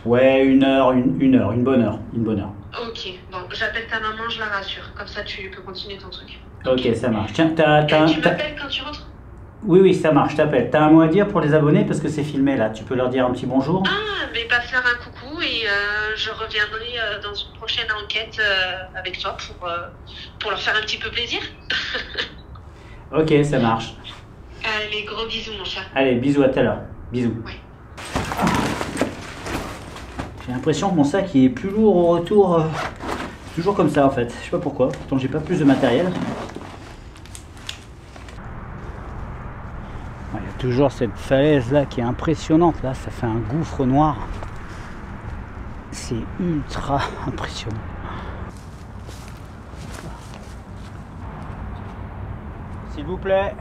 A: Ouais, une bonne heure.
D: Ok, bon, j'appelle ta maman, je la rassure. Comme ça, tu peux continuer ton truc.
A: Ok, ça marche. Tiens,
D: Tu m'appelles quand tu rentres?
A: Oui, oui, ça marche, je t'appelle. T'as un mot à dire pour les abonnés parce que c'est filmé là. Tu peux leur dire un petit bonjour?
D: Ah, mais passe leur un coucou et je reviendrai dans une prochaine enquête avec toi pour leur faire un petit peu plaisir.
A: Ok, ça marche.
D: Allez, gros bisous, mon chat.
A: Allez, bisous, à tout à l'heure. Bisous.
D: Ouais.
A: J'ai l'impression que mon sac il est plus lourd au retour. Toujours comme ça en fait. Je sais pas pourquoi. Pourtant j'ai pas plus de matériel. Il y a toujours cette falaise là qui est impressionnante. Là, ça fait un gouffre noir. C'est ultra impressionnant. S'il vous plaît.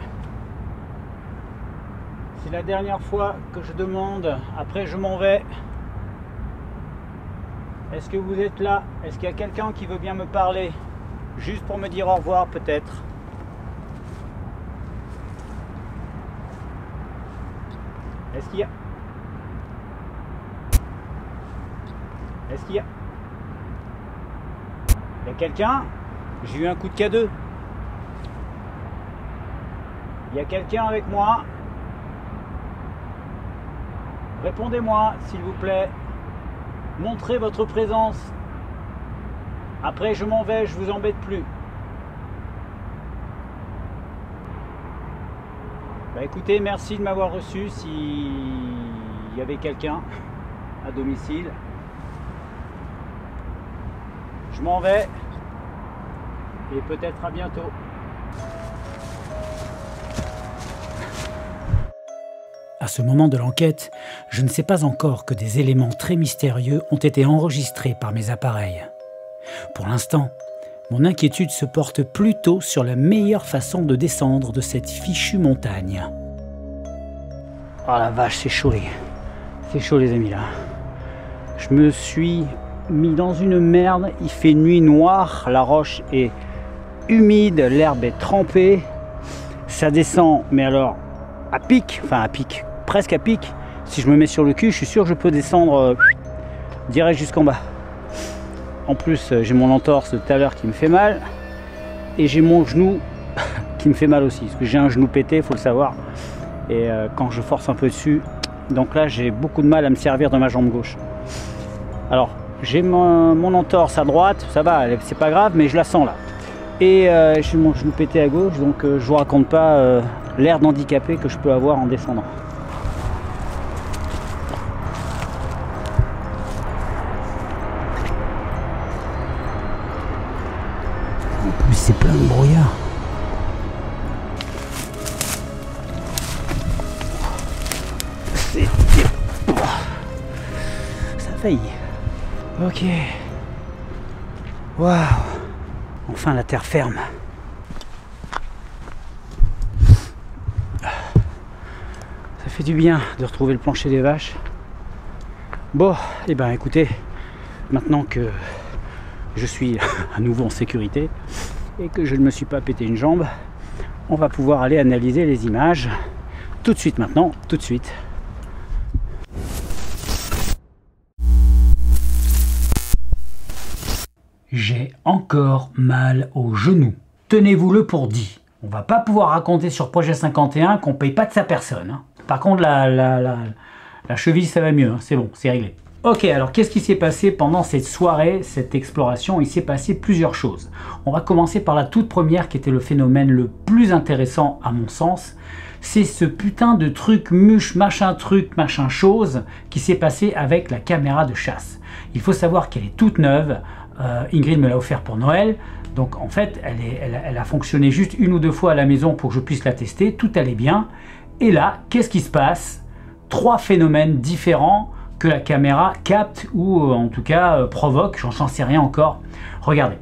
A: C'est la dernière fois que je demande. Après je m'en vais. Est-ce que vous êtes là? Est-ce qu'il y a quelqu'un qui veut bien me parler? Juste pour me dire au revoir peut-être. Est-ce qu'il y a... Est-ce qu'il y a... Il y a quelqu'un? J'ai eu un coup de K2. Il y a quelqu'un avec moi? Répondez-moi s'il vous plaît. Montrez votre présence. Après je m'en vais, je vous embête plus. Bah écoutez, merci de m'avoir reçu s'il y avait quelqu'un à domicile. Je m'en vais et peut-être à bientôt.
B: À ce moment de l'enquête, je ne sais pas encore que des éléments très mystérieux ont été enregistrés par mes appareils. Pour l'instant, mon inquiétude se porte plutôt sur la meilleure façon de descendre de cette fichue montagne.
A: Oh la vache, c'est chaud les amis là. Je me suis mis dans une merde, il fait nuit noire, la roche est humide, l'herbe est trempée, ça descend, mais alors à pic, enfin à pic, presque à pic. Si je me mets sur le cul, je suis sûr que je peux descendre direct jusqu'en bas. En plus, j'ai mon entorse de tout à l'heure qui me fait mal. Et j'ai mon genou qui me fait mal aussi. Parce que j'ai un genou pété, il faut le savoir. Et quand je force un peu dessus, donc là j'ai beaucoup de mal à me servir de ma jambe gauche. Alors, j'ai mon entorse à droite, ça va, c'est pas grave, mais je la sens là. Et j'ai mon genou pété à gauche, donc je vous raconte pas l'air d'handicapé que je peux avoir en descendant.
B: En plus, c'est plein de brouillard.
A: Ça a failli. Ok. Waouh. Enfin la terre ferme. Ça fait du bien de retrouver le plancher des vaches. Bon, et ben écoutez, maintenant que je suis à nouveau en sécurité et que je ne me suis pas pété une jambe, on va pouvoir aller analyser les images tout de suite maintenant, tout de suite.
B: J'ai encore mal au genou. Tenez-vous-le pour dit. On va pas pouvoir raconter sur Projet 51 qu'on paye pas de sa personne. Hein. Par contre, la cheville, ça va mieux. Hein. C'est bon, c'est réglé. Ok, alors qu'est-ce qui s'est passé pendant cette soirée, cette exploration? Il s'est passé plusieurs choses. On va commencer par la toute première qui était le phénomène le plus intéressant à mon sens. C'est ce putain de truc machin chose qui s'est passé avec la caméra de chasse. Il faut savoir qu'elle est toute neuve. Ingrid me l'a offert pour Noël. Donc en fait, elle a fonctionné juste une ou deux fois à la maison pour que je puisse la tester. Tout allait bien. Et là, qu'est-ce qui se passe? 3 phénomènes différents que la caméra capte ou en tout cas provoque, j'en sais rien encore. Regardez.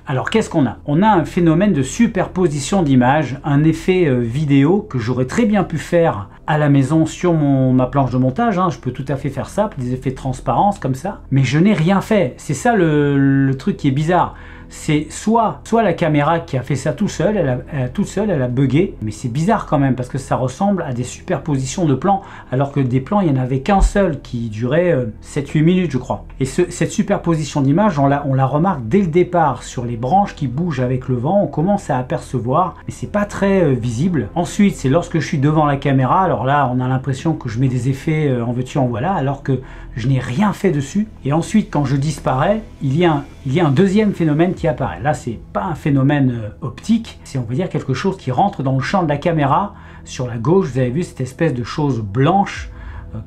B: Alors qu'est-ce qu'on a? On a un phénomène de superposition d'images, un effet vidéo que j'aurais très bien pu faire à la maison sur ma planche de montage, hein. Je peux tout à fait faire ça, des effets de transparence comme ça, mais je n'ai rien fait. C'est ça le truc qui est bizarre. C'est soit la caméra qui a fait ça tout seul, elle a bugué, mais c'est bizarre quand même parce que ça ressemble à des superpositions de plans, alors que des plans, il n'y en avait qu'un seul qui durait 7-8 minutes je crois. Et cette superposition d'images, on la remarque dès le départ sur les branches qui bougent avec le vent, on commence à apercevoir, mais c'est pas très visible. Ensuite, c'est lorsque je suis devant la caméra, alors là, on a l'impression que je mets des effets en veux-tu en voilà, alors que je n'ai rien fait dessus. Et ensuite, quand je disparais, il y a un deuxième phénomène qui apparaît. Là, c'est pas un phénomène optique, c'est on va dire quelque chose qui rentre dans le champ de la caméra. Sur la gauche, vous avez vu cette espèce de chose blanche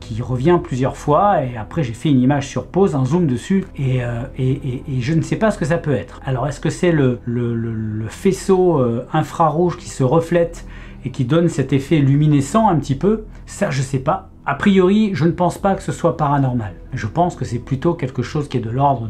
B: qui revient plusieurs fois, et après j'ai fait une image sur pause, un zoom dessus, et je ne sais pas ce que ça peut être. Alors est-ce que c'est le faisceau infrarouge qui se reflète et qui donne cet effet luminescent un petit peu? Ça, je sais pas. A priori, je ne pense pas que ce soit paranormal. Je pense que c'est plutôt quelque chose qui est de l'ordre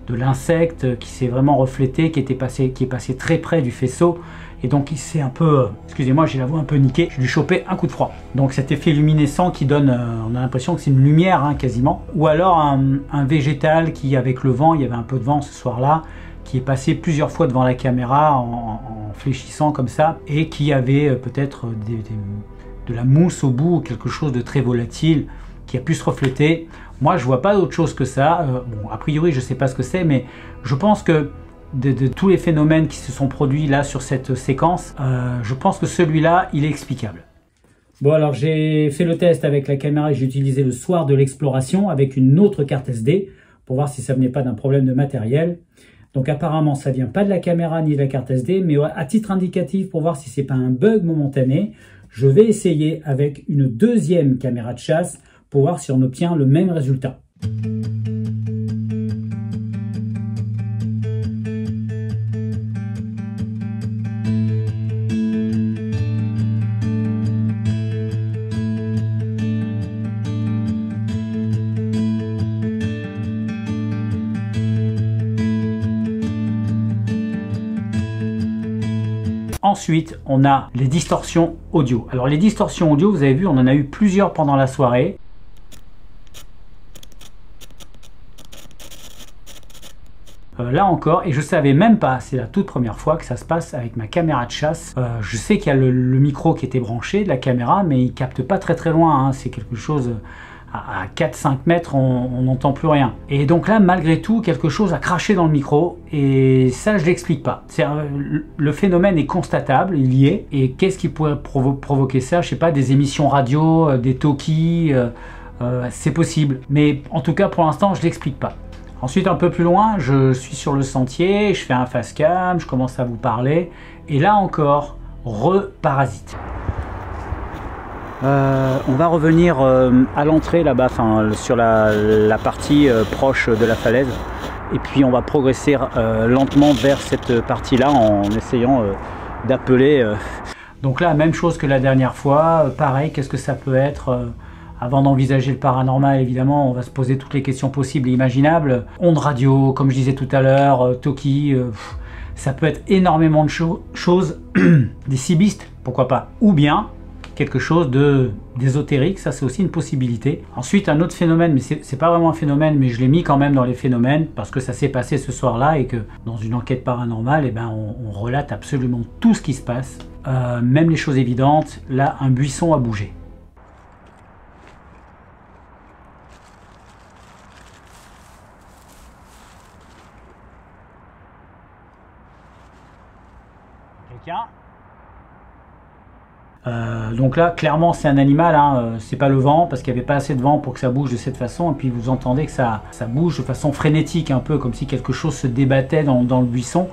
B: de l'insecte, qui s'est vraiment reflété, qui est passé très près du faisceau, et donc il s'est un peu, excusez-moi, j'ai la voix un peu niquée, j'ai dû choper un coup de froid. Donc cet effet luminescent qui donne, on a l'impression que c'est une lumière hein, quasiment, ou alors un végétal qui, avec le vent, il y avait un peu de vent ce soir-là, qui est passé plusieurs fois devant la caméra en fléchissant comme ça, et qui avait peut-être de la mousse au bout, quelque chose de très volatile, qui a pu se refléter. Moi, je vois pas d'autre chose que ça. Bon, a priori, je sais pas ce que c'est, mais je pense que de tous les phénomènes qui se sont produits là sur cette séquence, je pense que celui-là, il est explicable. Bon, alors j'ai fait le test avec la caméra que j'ai utilisée le soir de l'exploration avec une autre carte SD pour voir si ça venait pas d'un problème de matériel. Donc apparemment, ça vient pas de la caméra ni de la carte SD, mais à titre indicatif pour voir si c'est pas un bug momentané, je vais essayer avec une deuxième caméra de chasse pour voir si on obtient le même résultat. Ensuite, on a les distorsions audio. Alors les distorsions audio, vous avez vu, on en a eu plusieurs pendant la soirée. Là encore, et je savais même pas, c'est la toute première fois que ça se passe avec ma caméra de chasse. Je sais qu'il y a le micro qui était branché de la caméra, mais il capte pas très loin, hein. C'est quelque chose à 4-5 mètres, on n'entend plus rien. Et donc là, malgré tout, quelque chose a craché dans le micro, et ça, je l'explique pas. Le phénomène est constatable, il y est, et qu'est-ce qui pourrait provoquer ça? Je sais pas, des émissions radio, des talkies, c'est possible. Mais en tout cas, pour l'instant, je l'explique pas. Ensuite, un peu plus loin, je suis sur le sentier, je fais un face cam, je commence à vous parler, et là encore, reparasite.
A: On va revenir à l'entrée là-bas, enfin sur la partie proche de la falaise. Et puis on va progresser lentement vers cette partie-là en essayant d'appeler. Donc là, même chose que la dernière fois, pareil, qu'est-ce que ça peut être avant d'envisager le paranormal, évidemment, on va se poser toutes les questions possibles et imaginables. Ondes radio, comme je disais tout à l'heure, Toki, ça peut être énormément de choses, des cibistes, pourquoi pas, ou bien quelque chose d'ésotérique, ça c'est aussi une possibilité. Ensuite, un autre phénomène, mais c'est pas vraiment un phénomène, mais je l'ai mis quand même dans les phénomènes, parce que ça s'est passé ce soir-là, et que dans une enquête paranormale, eh ben, on relate absolument tout ce qui se passe, même les choses évidentes. Là, un buisson a bougé. Quelqu'un ? Donc là, clairement, c'est un animal, hein, c'est pas le vent, parce qu'il n'y avait pas assez de vent pour que ça bouge de cette façon, et puis vous entendez que ça bouge de façon frénétique, un peu comme si quelque chose se débattait dans le buisson.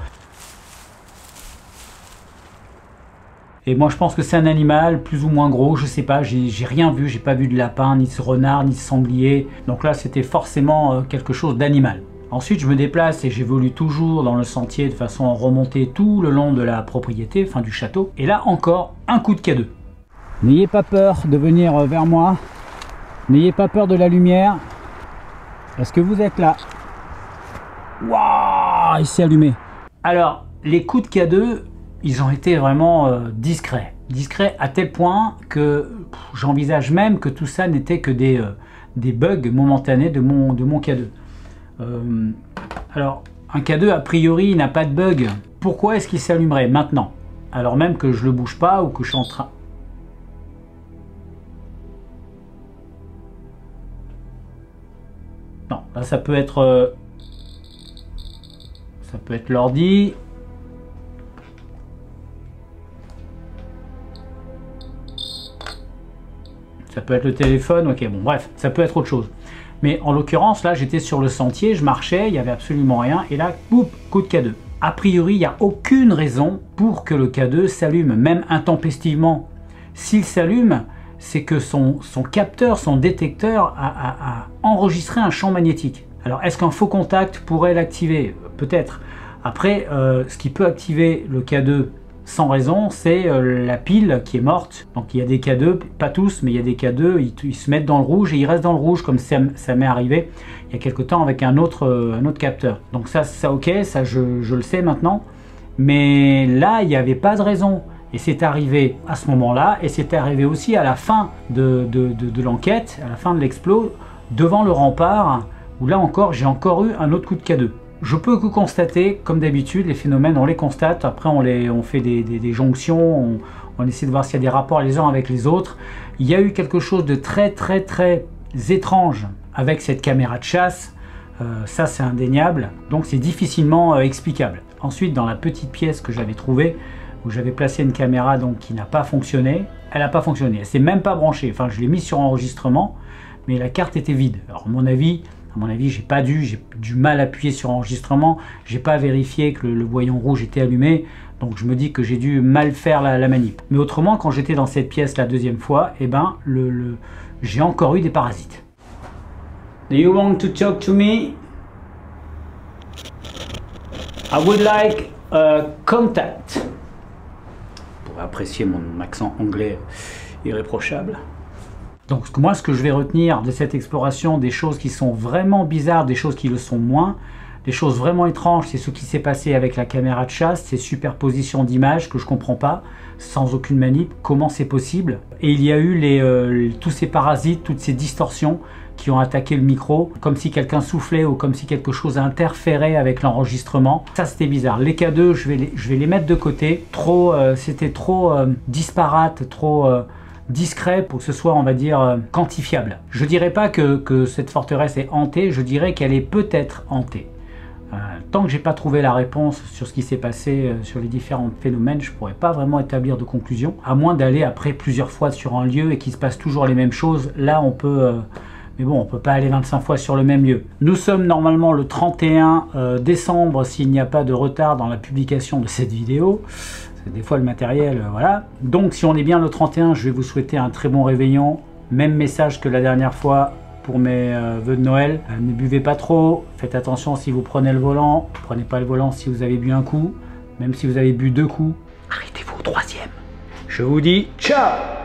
A: Et moi je pense que c'est un animal plus ou moins gros, je sais pas, j'ai rien vu, j'ai pas vu de lapin, ni de renard, ni de sanglier, donc là c'était forcément quelque chose d'animal. Ensuite, je me déplace et j'évolue toujours dans le sentier de façon à remonter tout le long de la propriété, enfin du château. Et là encore, un coup de K2. N'ayez pas peur de venir vers moi. N'ayez pas peur de la lumière. Est-ce que vous êtes là? Waouh, il s'est allumé. Alors, les coups de K2, ils ont été vraiment discrets. Discrets à tel point que j'envisage même que tout ça n'était que des bugs momentanés de mon K2. Alors, un K2 a priori n'a pas de bug. Pourquoi est-ce qu'il s'allumerait maintenant? Alors même que je le bouge pas ou que je suis en train... Non, là ça peut être l'ordi. Ça peut être le téléphone, ok, bon bref, ça peut être autre chose. Mais en l'occurrence, là, j'étais sur le sentier, je marchais, il n'y avait absolument rien, et là, boum, coup de K2. A priori, il n'y a aucune raison pour que le K2 s'allume, même intempestivement. S'il s'allume, c'est que son capteur, son détecteur a enregistré un champ magnétique. Alors, est-ce qu'un faux contact pourrait l'activer? Peut-être. Après, ce qui peut activer le K2 sans raison, c'est la pile qui est morte. Donc il y a des K2, pas tous, mais il y a des K2, ils se mettent dans le rouge et ils restent dans le rouge, comme ça m'est arrivé il y a quelque temps avec un autre capteur. Donc ça ok, ça je le sais maintenant. Mais là, il n'y avait pas de raison. Et c'est arrivé à ce moment-là, et c'est arrivé aussi à la fin de l'enquête, à la fin de l'explos, devant le rempart, où là encore, j'ai encore eu un autre coup de K2. Je peux que constater, comme d'habitude, les phénomènes, on les constate, après on fait des jonctions, on essaie de voir s'il y a des rapports les uns avec les autres. Il y a eu quelque chose de très étrange avec cette caméra de chasse, ça c'est indéniable, donc c'est difficilement explicable. Ensuite, dans la petite pièce que j'avais trouvée, où j'avais placé une caméra donc, qui n'a pas fonctionné, elle n'a pas fonctionné, elle s'est même pas branchée, enfin je l'ai mise sur enregistrement, mais la carte était vide. Alors à mon avis, j'ai du mal à appuyer sur enregistrement, j'ai pas vérifié que le voyant rouge était allumé, donc je me dis que j'ai dû mal faire la manip. Mais autrement, quand j'étais dans cette pièce la deuxième fois, eh ben, j'ai encore eu des parasites. Do you want to talk to me? I would like contact. Pour apprécier mon accent anglais irréprochable. Donc moi, ce que je vais retenir de cette exploration, des choses qui sont vraiment bizarres, des choses qui le sont moins, des choses vraiment étranges, c'est ce qui s'est passé avec la caméra de chasse, ces superpositions d'images que je comprends pas, sans aucune manip, comment c'est possible. Et il y a eu tous ces parasites, toutes ces distorsions qui ont attaqué le micro, comme si quelqu'un soufflait ou comme si quelque chose interférait avec l'enregistrement. Ça, c'était bizarre. Les K2, je vais les mettre de côté. C'était trop disparate, trop... discret pour que ce soit, on va dire, quantifiable. Je dirais pas que cette forteresse est hantée, je dirais qu'elle est peut-être hantée. Tant que j'ai pas trouvé la réponse sur ce qui s'est passé sur les différents phénomènes, je pourrais pas vraiment établir de conclusion, à moins d'aller après plusieurs fois sur un lieu et qu'il se passe toujours les mêmes choses. Là on peut mais bon, on peut pas aller 25 fois sur le même lieu. Nous sommes normalement le 31 décembre s'il n'y a pas de retard dans la publication de cette vidéo.
B: que des fois le matériel, voilà. Donc si on est bien le 31, je vais vous souhaiter un très bon réveillon. Même message que la dernière fois pour mes vœux de Noël. Ne buvez pas trop, faites attention si vous prenez le volant. Prenez pas le volant si vous avez bu un coup. Même si vous avez bu 2 coups, arrêtez-vous au 3e. Je vous dis ciao!